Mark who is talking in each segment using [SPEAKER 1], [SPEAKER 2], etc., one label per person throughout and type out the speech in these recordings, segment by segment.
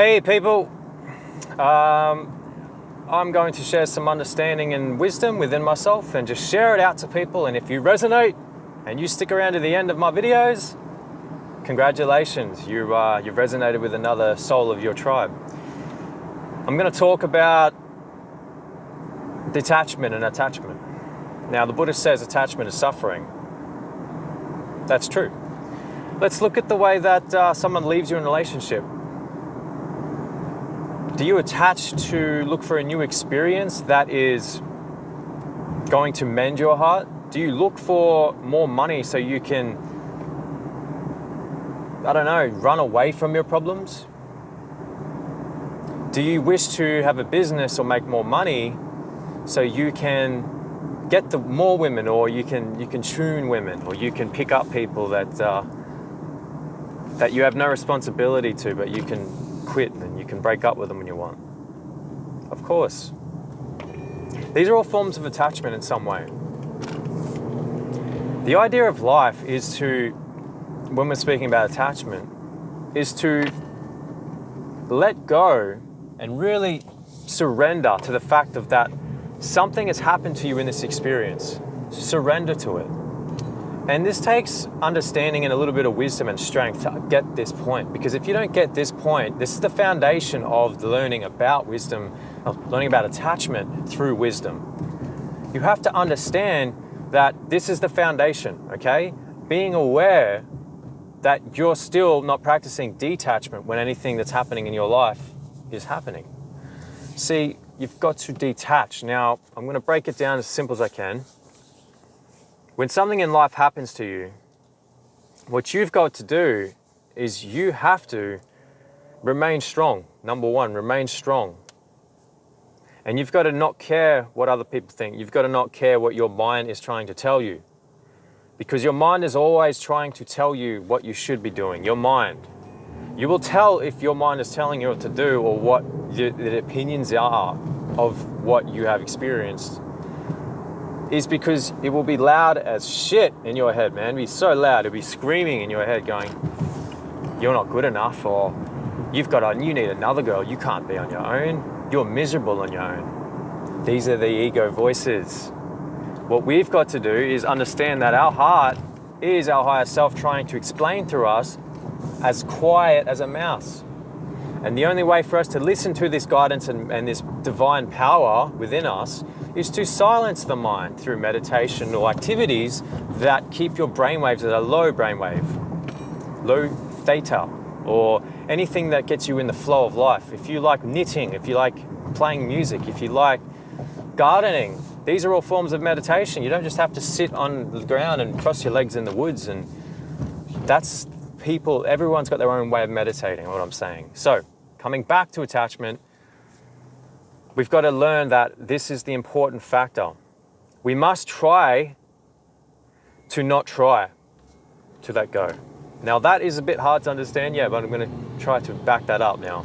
[SPEAKER 1] Hey people, I'm going to share some understanding and wisdom within myself and just share it out to people. And if you resonate and you stick around to the end of my videos, congratulations, you've resonated with another soul of your tribe. I'm going to talk about detachment and attachment. Now, the Buddha says attachment is suffering. That's true. Let's look at the way that someone leaves you in a relationship. Do you attach to look for a new experience that is going to mend your heart? Do you look for more money so you can, I don't know, run away from your problems? Do you wish to have a business or make more money so you can get more women, or you can tune women, or you can pick up people that you have no responsibility to, but you can quit and you can break up with them when you want? Of course. These are all forms of attachment in some way. The idea of life is to, when we're speaking about attachment, is to let go and really surrender to the fact of that something has happened to you in this experience. Surrender to it. And this takes understanding and a little bit of wisdom and strength to get this point. Because if you don't get this point, this is the foundation of the learning about wisdom, of learning about attachment through wisdom. You have to understand that this is the foundation, okay? Being aware that you're still not practicing detachment when anything that's happening in your life is happening. See, you've got to detach. Now, I'm going to break it down as simple as I can. When something in life happens to you, what you've got to do is you have to remain strong. Number one, remain strong. And you've got to not care what other people think. You've got to not care what your mind is trying to tell you. Because your mind is always trying to tell you what you should be doing. Your mind. You will tell if your mind is telling you what to do, or what the opinions are of what you have experienced, is because it will be loud as shit in your head, man. It'll be so loud, it'll be screaming in your head going, you're not good enough, or you need another girl, you can't be on your own, you're miserable on your own. These are the ego voices. What we've got to do is understand that our heart is our higher self trying to explain to us, as quiet as a mouse. And the only way for us to listen to this guidance and this divine power within us is to silence the mind through meditation or activities that keep your brainwaves at a low brainwave, low theta, or anything that gets you in the flow of life. If you like knitting, if you like playing music, if you like gardening, these are all forms of meditation. You don't just have to sit on the ground and cross your legs in the woods. And that's people, everyone's got their own way of meditating, what I'm saying. So, coming back to attachment, we've got to learn that this is the important factor. We must try to not try to let go. Now that is a bit hard to understand, yeah, but I'm going to try to back that up now.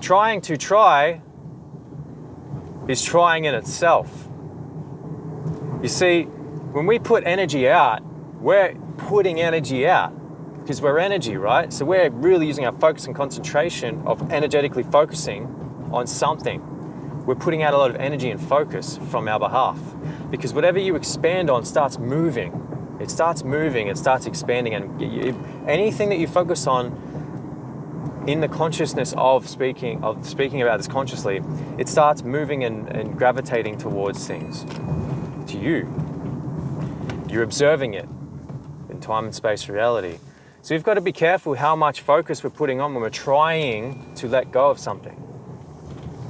[SPEAKER 1] Trying to try is trying in itself. You see, when we put energy out, we're putting energy out because we're energy, right? So we're really using our focus and concentration of energetically focusing on something. We're putting out a lot of energy and focus from our behalf, because whatever you expand on starts moving. It starts moving, it starts expanding, and anything that you focus on in the consciousness of speaking about this consciously, it starts moving and gravitating towards things, to you. You're observing it in time and space reality. So we've got to be careful how much focus we're putting on when we're trying to let go of something.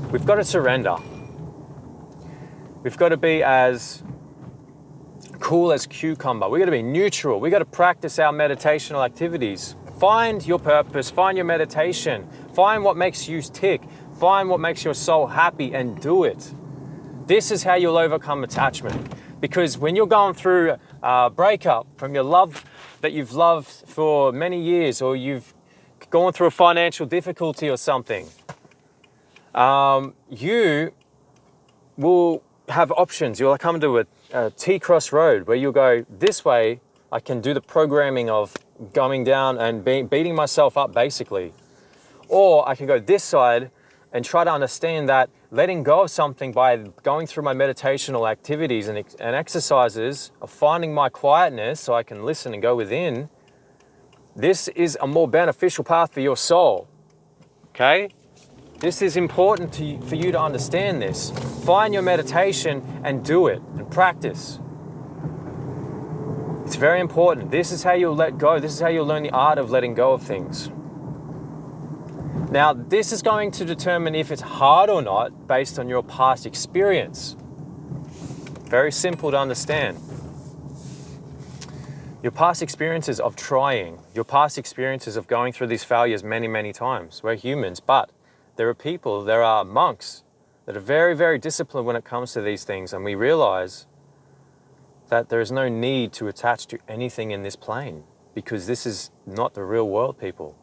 [SPEAKER 1] We've got to surrender. We've got to be as cool as cucumber. We've got to be neutral. We've got to practice our meditational activities. Find your purpose, find your meditation, find what makes you tick, find what makes your soul happy, and do it. This is how you'll overcome attachment. Because when you're going through a breakup from your love that you've loved for many years, or you've gone through a financial difficulty or something, you will have options. You'll come to a T-cross road where you'll go, this way I can do the programming of going down and beating myself up basically. Or I can go this side and try to understand that letting go of something by going through my meditational activities and exercises of finding my quietness so I can listen and go within, this is a more beneficial path for your soul, okay? This is important for you to understand this. Find your meditation and do it and practice. It's very important. This is how you'll let go. This is how you'll learn the art of letting go of things. Now, this is going to determine if it's hard or not based on your past experience. Very simple to understand. Your past experiences of trying, your past experiences of going through these failures many, many times. We're humans, but there are people, there are monks that are very, very disciplined when it comes to these things, and we realize that there is no need to attach to anything in this plane because this is not the real world, people.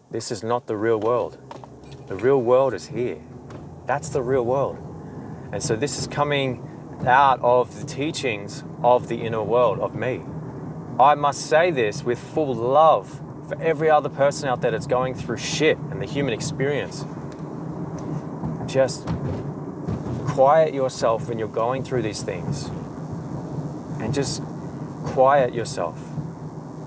[SPEAKER 1] This is not the real world. The real world is here. That's the real world. And so this is coming out of the teachings of the inner world, of me. I must say this with full love for every other person out there that's going through shit and the human experience. Just quiet yourself when you're going through these things. And just quiet yourself.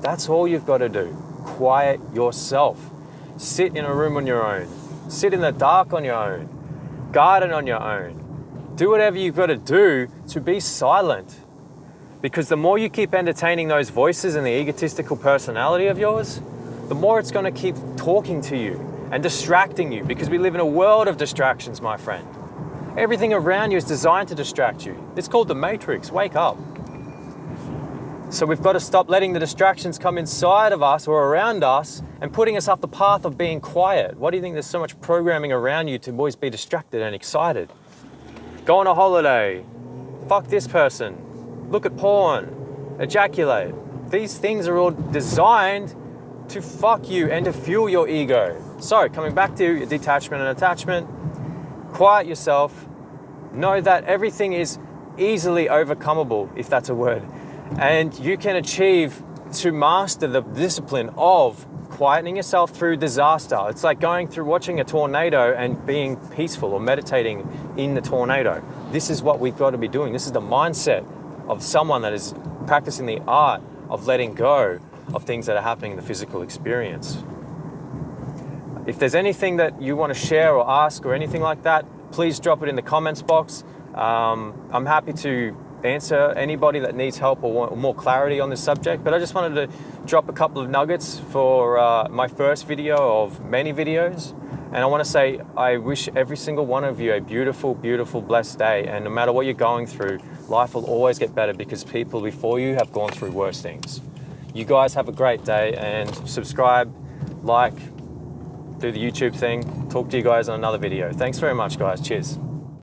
[SPEAKER 1] That's all you've got to do. Quiet yourself. Sit in a room on your own. Sit in the dark on your own. Garden on your own. Do whatever you've got to do to be silent. Because the more you keep entertaining those voices and the egotistical personality of yours, the more it's going to keep talking to you and distracting you, because we live in a world of distractions, my friend. Everything around you is designed to distract you. It's called the Matrix. Wake up. So we've got to stop letting the distractions come inside of us or around us and putting us off the path of being quiet. Why do you think there's so much programming around you to always be distracted and excited? Go on a holiday. Fuck this person. Look at porn. Ejaculate. These things are all designed to fuck you and to fuel your ego. So coming back to detachment and attachment, quiet yourself. Know that everything is easily overcomable, if that's a word. And you can achieve to master the discipline of quietening yourself through disaster. It's like going through watching a tornado and being peaceful or meditating in the tornado. This is what we've got to be doing. This is the mindset of someone that is practicing the art of letting go of things that are happening in the physical experience. If there's anything that you want to share or ask or anything like that, please drop it in the comments box. I'm happy to answer anybody that needs help or want more clarity on this subject, but I just wanted to drop a couple of nuggets for my first video of many videos. And I want to say I wish every single one of you a beautiful, beautiful, blessed day. And no matter what you're going through, life will always get better because people before you have gone through worse things. You guys have a great day, and subscribe, like, do the YouTube thing. Talk to you guys on another video. Thanks very much, guys. Cheers.